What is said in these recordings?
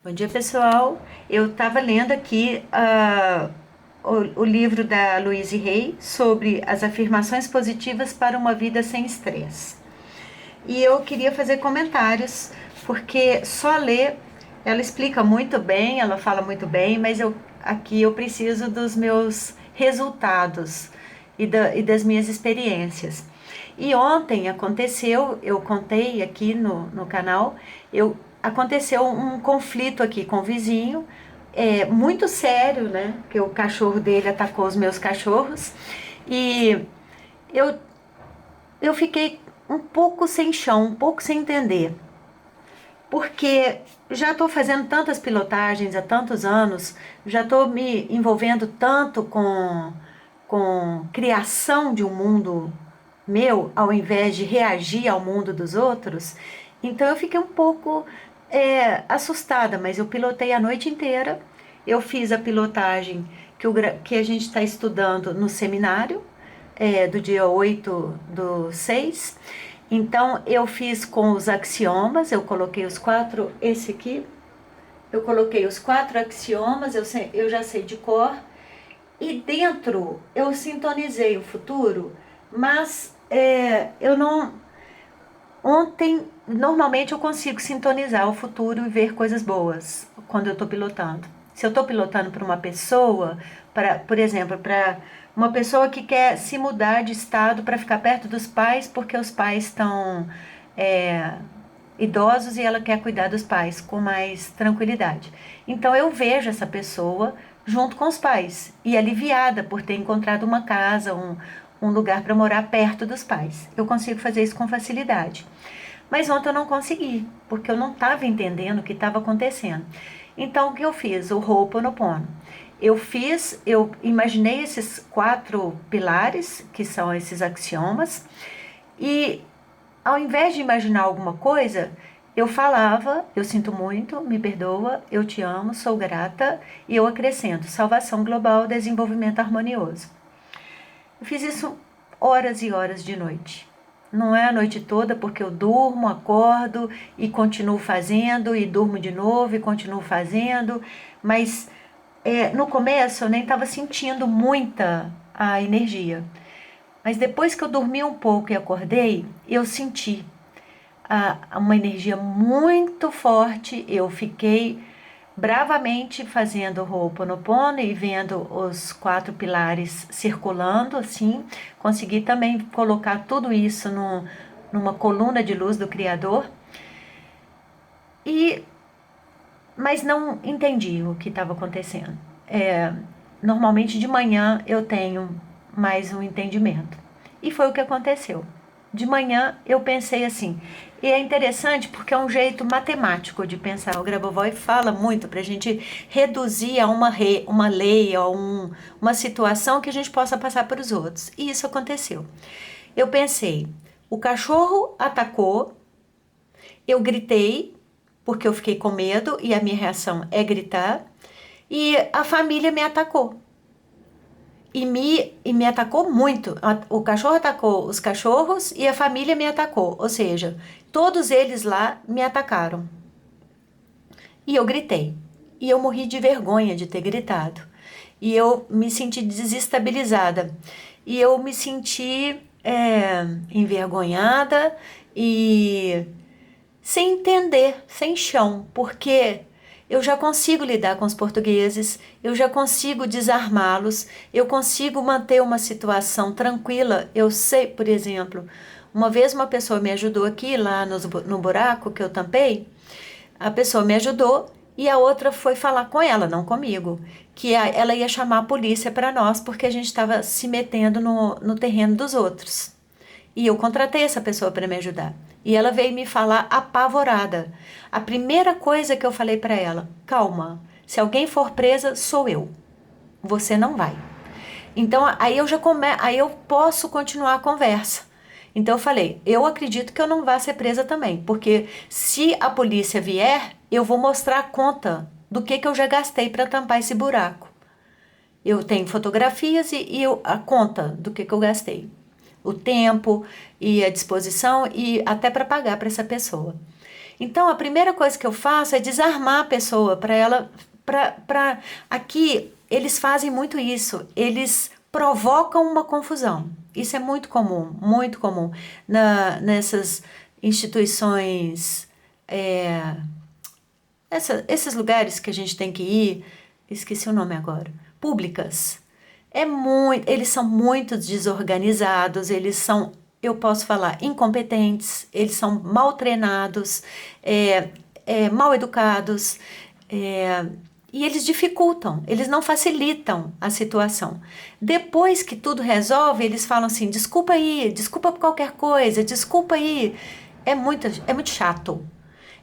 Bom dia, pessoal. Eu estava lendo aqui o livro da Louise Hay sobre as afirmações positivas para uma vida sem estresse. E eu queria fazer comentários, porque só ler, ela explica muito bem, ela fala muito bem, mas aqui eu preciso dos meus resultados e das minhas experiências. E ontem aconteceu, eu contei aqui no canal, aconteceu um conflito aqui com o vizinho, muito sério, né? Que o cachorro dele atacou os meus cachorros. E eu, eu fiquei um pouco sem chão, um pouco sem entender. Porque já estou fazendo tantas pilotagens há tantos anos, já estou me envolvendo tanto com criação de um mundo meu, ao invés de reagir ao mundo dos outros. Então eu fiquei um pouco assustada, mas eu pilotei a noite inteira. Eu fiz a pilotagem que a gente está estudando no seminário, do dia 8/6. Então eu fiz com os axiomas, eu coloquei os quatro, esse aqui, eu coloquei os quatro axiomas, eu já sei de cor, e dentro eu sintonizei o futuro, mas eu não. Ontem, normalmente eu consigo sintonizar o futuro e ver coisas boas quando eu estou pilotando. Se eu estou pilotando para uma pessoa, por exemplo, para uma pessoa que quer se mudar de estado para ficar perto dos pais porque os pais estão é, idosos e ela quer cuidar dos pais com mais tranquilidade. Então eu vejo essa pessoa junto com os pais e aliviada por ter encontrado uma casa, um lugar para morar perto dos pais. Eu consigo fazer isso com facilidade. Mas ontem eu não consegui, porque eu não estava entendendo o que estava acontecendo. Então o que eu fiz? O Ho'oponopono. Eu imaginei esses quatro pilares, que são esses axiomas, e ao invés de imaginar alguma coisa, eu falava, eu sinto muito, me perdoa, eu te amo, sou grata, e eu acrescento salvação global, desenvolvimento harmonioso. Eu fiz isso horas e horas de noite. Não é a noite toda, porque eu durmo, acordo e continuo fazendo, e durmo de novo e continuo fazendo, mas no começo eu nem estava sentindo muita a energia. Mas depois que eu dormi um pouco e acordei, eu senti uma energia muito forte. Eu fiquei bravamente fazendo o Ho'oponopono e vendo os quatro pilares circulando assim. Consegui também colocar tudo isso numa coluna de luz do Criador. E, mas não entendi o que estava acontecendo. Normalmente de manhã eu tenho mais um entendimento. E foi o que aconteceu. De manhã eu pensei assim, e é interessante porque é um jeito matemático de pensar. O Grabovoi fala muito para a gente reduzir a uma lei, a uma situação que a gente possa passar para os outros. E isso aconteceu. Eu pensei, o cachorro atacou, eu gritei, porque eu fiquei com medo e a minha reação é gritar, e a família me atacou. E me atacou muito. O cachorro atacou os cachorros e a família me atacou. Ou seja, todos eles lá me atacaram. E eu gritei. E eu morri de vergonha de ter gritado. E eu me senti desestabilizada. E eu me senti envergonhada e sem entender, sem chão, porque eu já consigo lidar com os portugueses, eu já consigo desarmá-los, eu consigo manter uma situação tranquila. Eu sei, por exemplo, uma vez uma pessoa me ajudou aqui, lá no buraco que eu tampei, a pessoa me ajudou e a outra foi falar com ela, não comigo, que ela ia chamar a polícia para nós porque a gente estava se metendo no terreno dos outros. E eu contratei essa pessoa para me ajudar. E ela veio me falar apavorada. A primeira coisa que eu falei para ela: calma, se alguém for presa, sou eu. Você não vai. Então aí eu posso continuar a conversa. Então eu falei: eu acredito que eu não vá ser presa também, porque se a polícia vier, eu vou mostrar a conta do que eu já gastei para tampar esse buraco. Eu tenho fotografias a conta do que eu gastei, o tempo e a disposição e até para pagar para essa pessoa. Então, a primeira coisa que eu faço é desarmar a pessoa para ela. Aqui, eles fazem muito isso. Eles provocam uma confusão. Isso é muito comum nessas instituições, é, esses lugares que a gente tem que ir, esqueci o nome agora, públicas. Eles são muito desorganizados, eles são, eu posso falar, incompetentes, eles são mal treinados, mal educados, é, e eles dificultam, eles não facilitam a situação. Depois que tudo resolve, eles falam assim: desculpa aí, desculpa por qualquer coisa, desculpa aí. É muito chato.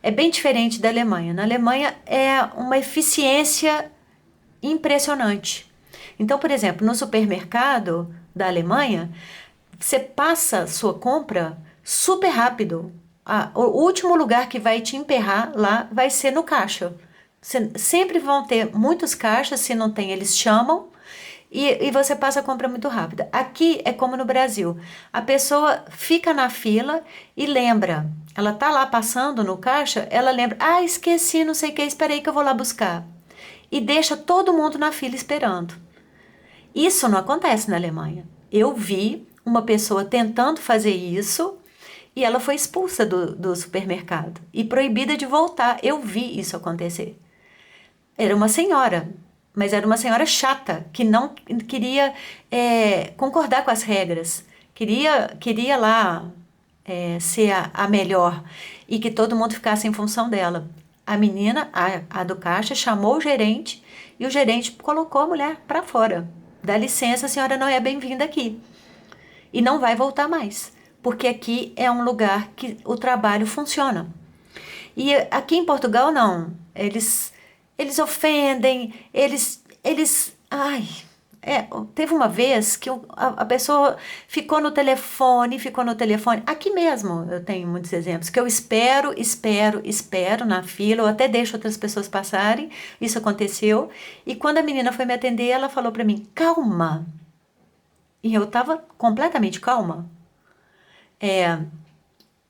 É bem diferente da Alemanha. Na Alemanha é uma eficiência impressionante. Então, por exemplo, no supermercado da Alemanha, você passa sua compra super rápido. O último lugar que vai te emperrar lá vai ser no caixa. Sempre vão ter muitos caixas, se não tem, eles chamam e você passa a compra muito rápida. Aqui é como no Brasil. A pessoa fica na fila e lembra. Ela tá lá passando no caixa, ela lembra: ah, esqueci, não sei o que, esperei que eu vou lá buscar. E deixa todo mundo na fila esperando. Isso não acontece na Alemanha. Eu vi uma pessoa tentando fazer isso e ela foi expulsa do supermercado e proibida de voltar. Eu vi isso acontecer. Era uma senhora, mas era uma senhora chata, que não queria concordar com as regras. Queria lá ser a melhor e que todo mundo ficasse em função dela. A menina, a do caixa, chamou o gerente e o gerente colocou a mulher para fora. Dá licença, a senhora não é bem-vinda aqui. E não vai voltar mais, porque aqui é um lugar que o trabalho funciona. E aqui em Portugal, não. Eles ofendem, ai, teve uma vez que a pessoa ficou no telefone. Aqui mesmo eu tenho muitos exemplos, que eu espero na fila, ou até deixo outras pessoas passarem, isso aconteceu, e quando a menina foi me atender, ela falou para mim: calma. E eu estava completamente calma.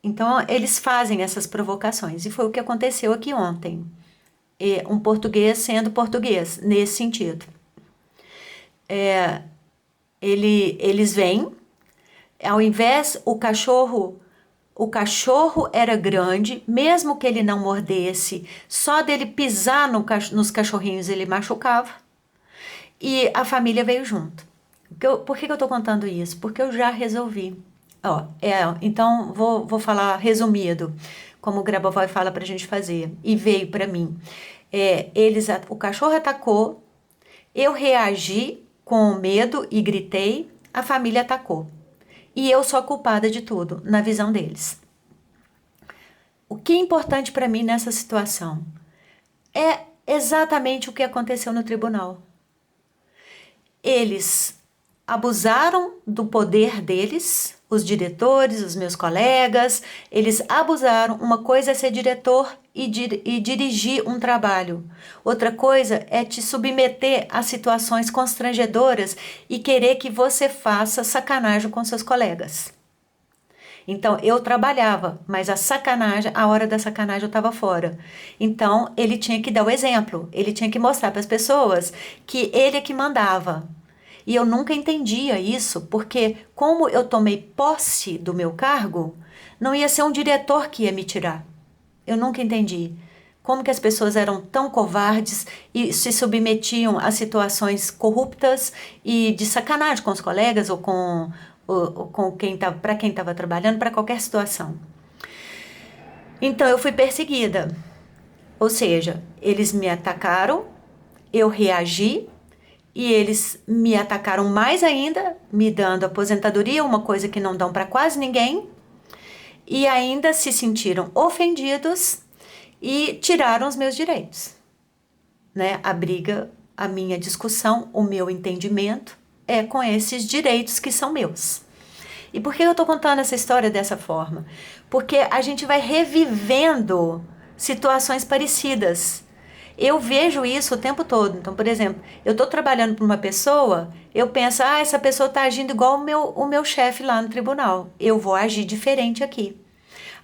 Então, eles fazem essas provocações, e foi o que aconteceu aqui ontem. Um português sendo português, nesse sentido. Eles vêm, ao invés, o cachorro era grande, mesmo que ele não mordesse, só dele pisar nos cachorrinhos ele machucava, e a família veio junto. Por que eu estou contando isso? Porque eu já resolvi. Então, vou falar resumido, como o Grabovoi fala para a gente fazer, e veio para mim. O cachorro atacou, eu reagi com medo e gritei, a família atacou. E eu sou a culpada de tudo, na visão deles. O que é importante para mim nessa situação é exatamente o que aconteceu no tribunal. Eles abusaram do poder deles, os diretores, os meus colegas, eles abusaram. Uma coisa é ser diretor e dirigir um trabalho. Outra coisa é te submeter a situações constrangedoras e querer que você faça sacanagem com seus colegas. Então, eu trabalhava, mas a hora da sacanagem eu estava fora. Então, ele tinha que dar o exemplo, ele tinha que mostrar para as pessoas que ele é que mandava. E eu nunca entendia isso, porque como eu tomei posse do meu cargo, não ia ser um diretor que ia me tirar. Eu nunca entendi como que as pessoas eram tão covardes e se submetiam a situações corruptas e de sacanagem com os colegas ou com para quem estava trabalhando, para qualquer situação. Então eu fui perseguida. Ou seja, eles me atacaram, eu reagi, e eles me atacaram mais ainda, me dando aposentadoria, uma coisa que não dão para quase ninguém, e ainda se sentiram ofendidos e tiraram os meus direitos. Né? A briga, a minha discussão, o meu entendimento é com esses direitos que são meus. E por que eu estou contando essa história dessa forma? Porque a gente vai revivendo situações parecidas. Eu vejo isso o tempo todo. Então, por exemplo, eu estou trabalhando para uma pessoa, eu penso: essa pessoa está agindo igual o meu chefe lá no tribunal. Eu vou agir diferente aqui.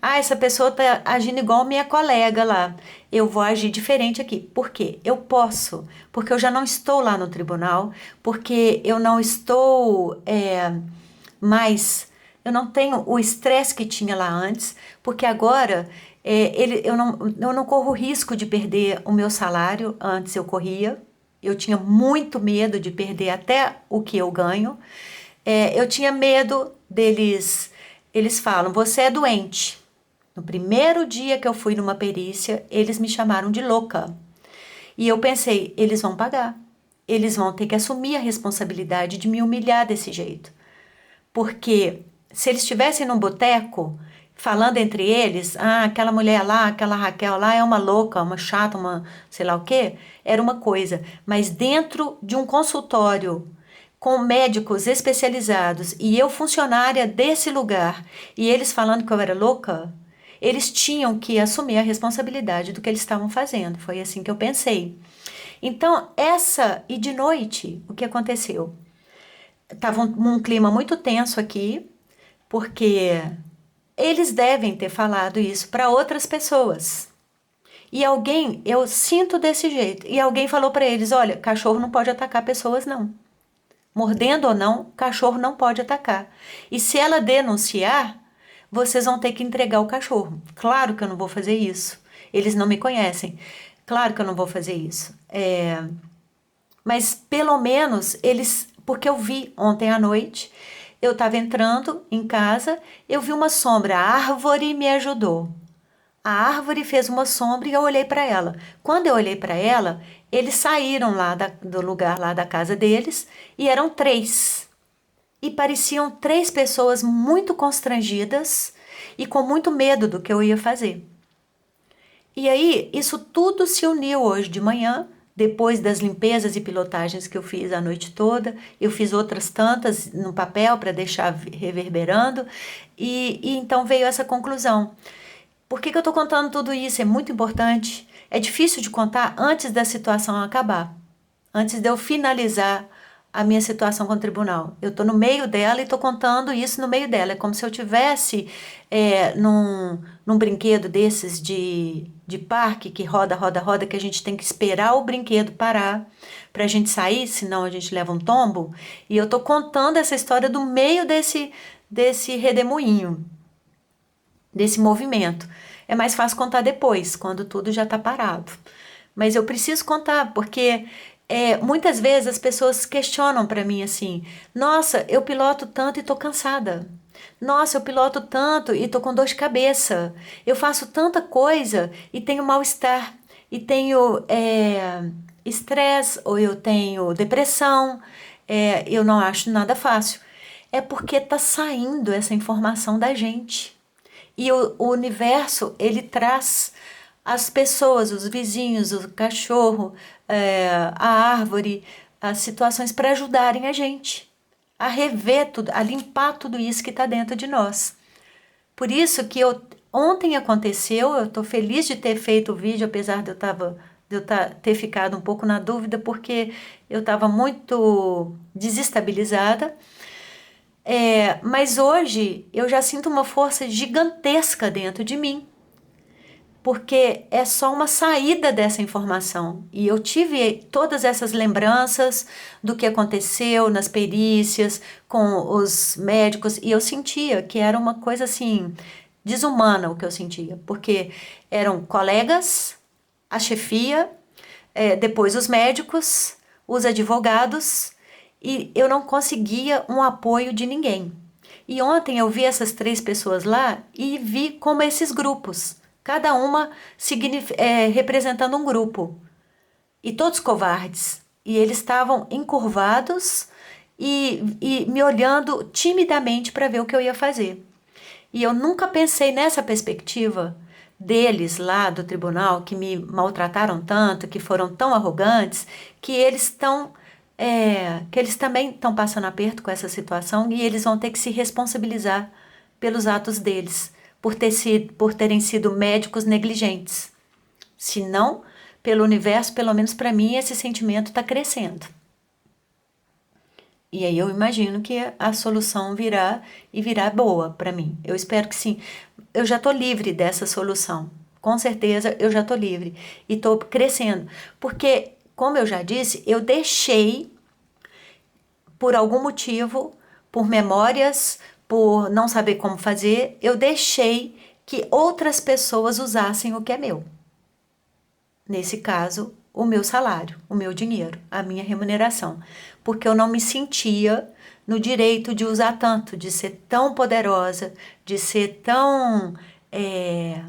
Ah, essa pessoa está agindo igual minha colega lá. Eu vou agir diferente aqui. Por quê? Eu posso. Porque eu já não estou lá no tribunal. Porque eu não estou mais. Eu não tenho o estresse que tinha lá antes. Porque agora eu não corro risco de perder o meu salário. Antes eu corria. Eu tinha muito medo de perder até o que eu ganho. Eu tinha medo deles. Eles falam: você é doente. No primeiro dia que eu fui numa perícia, eles me chamaram de louca. E eu pensei: eles vão pagar. Eles vão ter que assumir a responsabilidade de me humilhar desse jeito. Porque se eles estivessem num boteco, falando entre eles: ah, aquela mulher lá, aquela Raquel lá é uma louca, uma chata, uma sei lá o quê, era uma coisa. Mas dentro de um consultório com médicos especializados e eu funcionária desse lugar e eles falando que eu era louca, eles tinham que assumir a responsabilidade do que eles estavam fazendo. Foi assim que eu pensei. Então, e de noite, o que aconteceu? Tava um clima muito tenso aqui, porque eles devem ter falado isso para outras pessoas. E alguém, eu sinto desse jeito, e alguém falou para eles: olha, cachorro não pode atacar pessoas, não. Mordendo ou não, cachorro não pode atacar. E se ela denunciar, vocês vão ter que entregar o cachorro. Claro que eu não vou fazer isso. Eles não me conhecem. Claro que eu não vou fazer isso. Mas pelo menos eles. Porque eu vi ontem à noite, eu estava entrando em casa, eu vi uma sombra, a árvore me ajudou. A árvore fez uma sombra e eu olhei para ela. Quando eu olhei para ela, eles saíram lá do lugar lá da casa deles e eram três. E pareciam três pessoas muito constrangidas e com muito medo do que eu ia fazer. E aí, isso tudo se uniu hoje de manhã, depois das limpezas e pilotagens que eu fiz a noite toda. Eu fiz outras tantas no papel para deixar reverberando. E então veio essa conclusão. Por que eu estou contando tudo isso? É muito importante. É difícil de contar antes da situação acabar, antes de eu finalizar a minha situação com o tribunal. Eu estou no meio dela e estou contando isso no meio dela. É como se eu tivesse num brinquedo desses de parque que roda, roda, roda, que a gente tem que esperar o brinquedo parar para a gente sair, senão a gente leva um tombo. E eu estou contando essa história do meio desse redemoinho, desse movimento. É mais fácil contar depois, quando tudo já está parado. Mas eu preciso contar, porque muitas vezes as pessoas questionam para mim assim: nossa, eu piloto tanto e estou cansada. Nossa, eu piloto tanto e estou com dor de cabeça. Eu faço tanta coisa e tenho mal-estar. E tenho estresse, ou eu tenho depressão. Eu não acho nada fácil. É porque está saindo essa informação da gente. E o universo, ele traz as pessoas, os vizinhos, o cachorro, a árvore, as situações para ajudarem a gente a rever tudo, a limpar tudo isso que está dentro de nós. Por isso que ontem aconteceu, eu estou feliz de ter feito o vídeo, apesar de ter ficado um pouco na dúvida, porque eu estava muito desestabilizada. Mas hoje eu já sinto uma força gigantesca dentro de mim, porque é só uma saída dessa informação. E eu tive todas essas lembranças do que aconteceu nas perícias, com os médicos, e eu sentia que era uma coisa assim, desumana o que eu sentia, porque eram colegas, a chefia, depois os médicos, os advogados, e eu não conseguia um apoio de ninguém. E ontem eu vi essas três pessoas lá e vi como esses grupos, cada uma representando um grupo, e todos covardes. E eles estavam encurvados e me olhando timidamente para ver o que eu ia fazer. E eu nunca pensei nessa perspectiva deles lá do tribunal, que me maltrataram tanto, que foram tão arrogantes, que que eles também estão passando aperto com essa situação e eles vão ter que se responsabilizar pelos atos deles, por terem sido médicos negligentes. Se não, pelo universo, pelo menos para mim, esse sentimento está crescendo. E aí eu imagino que a solução virá e virá boa para mim. Eu espero que sim. Eu já estou livre dessa solução. Com certeza eu já estou livre e estou crescendo. Porque, como eu já disse, eu deixei, por algum motivo, por memórias, por não saber como fazer, eu deixei que outras pessoas usassem o que é meu. Nesse caso, o meu salário, o meu dinheiro, a minha remuneração, porque eu não me sentia no direito de usar tanto, de ser tão poderosa, de ser tão. é,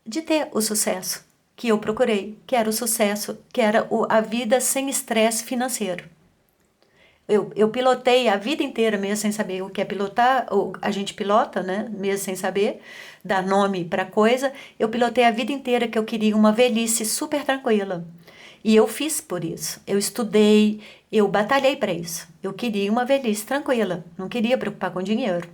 de ter o sucesso que eu procurei, que era o sucesso, que era a vida sem estresse financeiro. Eu pilotei a vida inteira mesmo sem saber o que é pilotar, ou a gente pilota, né? Mesmo sem saber, dar nome para coisa. Eu pilotei a vida inteira que eu queria uma velhice super tranquila. E eu fiz por isso. Eu estudei, eu batalhei para isso. Eu queria uma velhice tranquila, não queria preocupar com dinheiro.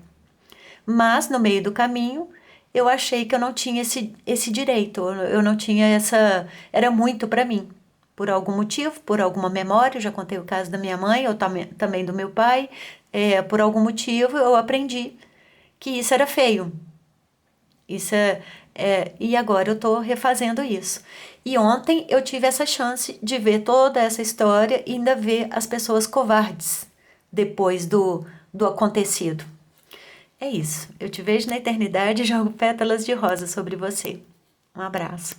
Mas no meio do caminho, eu achei que eu não tinha esse direito, eu não tinha essa. Era muito para mim. Por algum motivo, por alguma memória, eu já contei o caso da minha mãe, ou também do meu pai, por algum motivo eu aprendi que isso era feio. E agora eu estou refazendo isso. E ontem eu tive essa chance de ver toda essa história e ainda ver as pessoas covardes depois do acontecido. É isso. Eu te vejo na eternidade e jogo pétalas de rosa sobre você. Um abraço.